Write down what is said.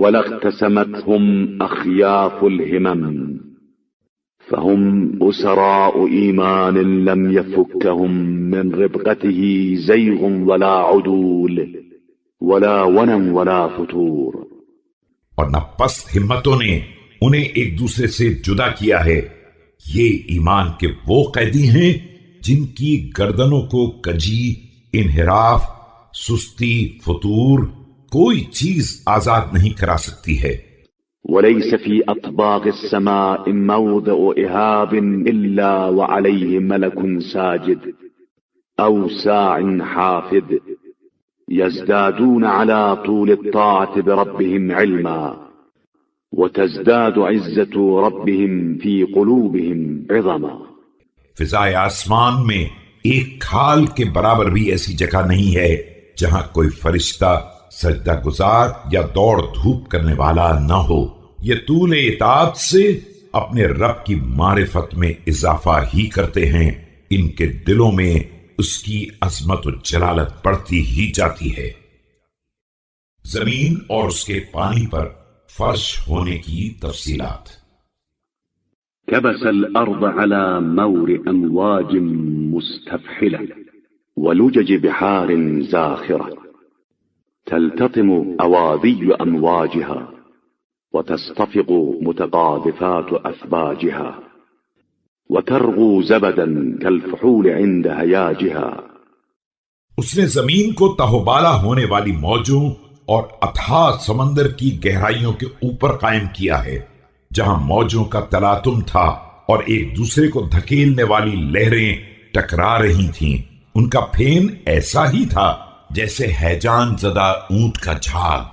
ولاقتسمتهم أخياف الهمم فهم أسراء إيمان لم يفكهم من ربقته زيغ ولا عدول ولا ونم ولا فتور. اور نہ پست ہمتوں نے انہیں ایک دوسرے سے جدا کیا ہے. یہ ایمان کے وہ قیدی ہیں جن کی گردنوں کو کجی، انحراف، سستی، فتور کوئی چیز آزاد نہیں کرا سکتی ہے. وليس في أطباق السماء موضع إهاب إلا وعليه ملك ساجد أو ساع حافظ يزدادون على طول الطاعة بربهم علما وتزداد عزة ربهم في قلوبهم عظما. فضائے آسمان میں ایک کھال کے برابر بھی ایسی جگہ نہیں ہے جہاں کوئی فرشتہ سجدہ گزار یا دوڑ دھوپ کرنے والا نہ ہو. یہ طول اطاعت سے اپنے رب کی معرفت میں اضافہ ہی کرتے ہیں. ان کے دلوں میں اس کی عظمت و جلالت بڑھتی ہی جاتی ہے. زمین اور اس کے پانی پر فرش ہونے کی تفصیلات. كبس الأرض على مور أمواج مستفحلة ولجج بحار زاخرة تلتطم أواذي أمواجها وتصطفق متقاذفات أثباجها وترغو زبدا كالفحول عند هياجها. اس نے زمین کو تہوبالا ہونے والی موجوں اور اتھاہ سمندر کی گہرائیوں کے اوپر قائم کیا ہے، جہاں موجوں کا تلاطم تھا اور ایک دوسرے کو دھکیلنے والی لہریں ٹکرا رہی تھیں. ان کا پھین ایسا ہی تھا جیسے ہیجان زدہ اونٹ کا جھاگ.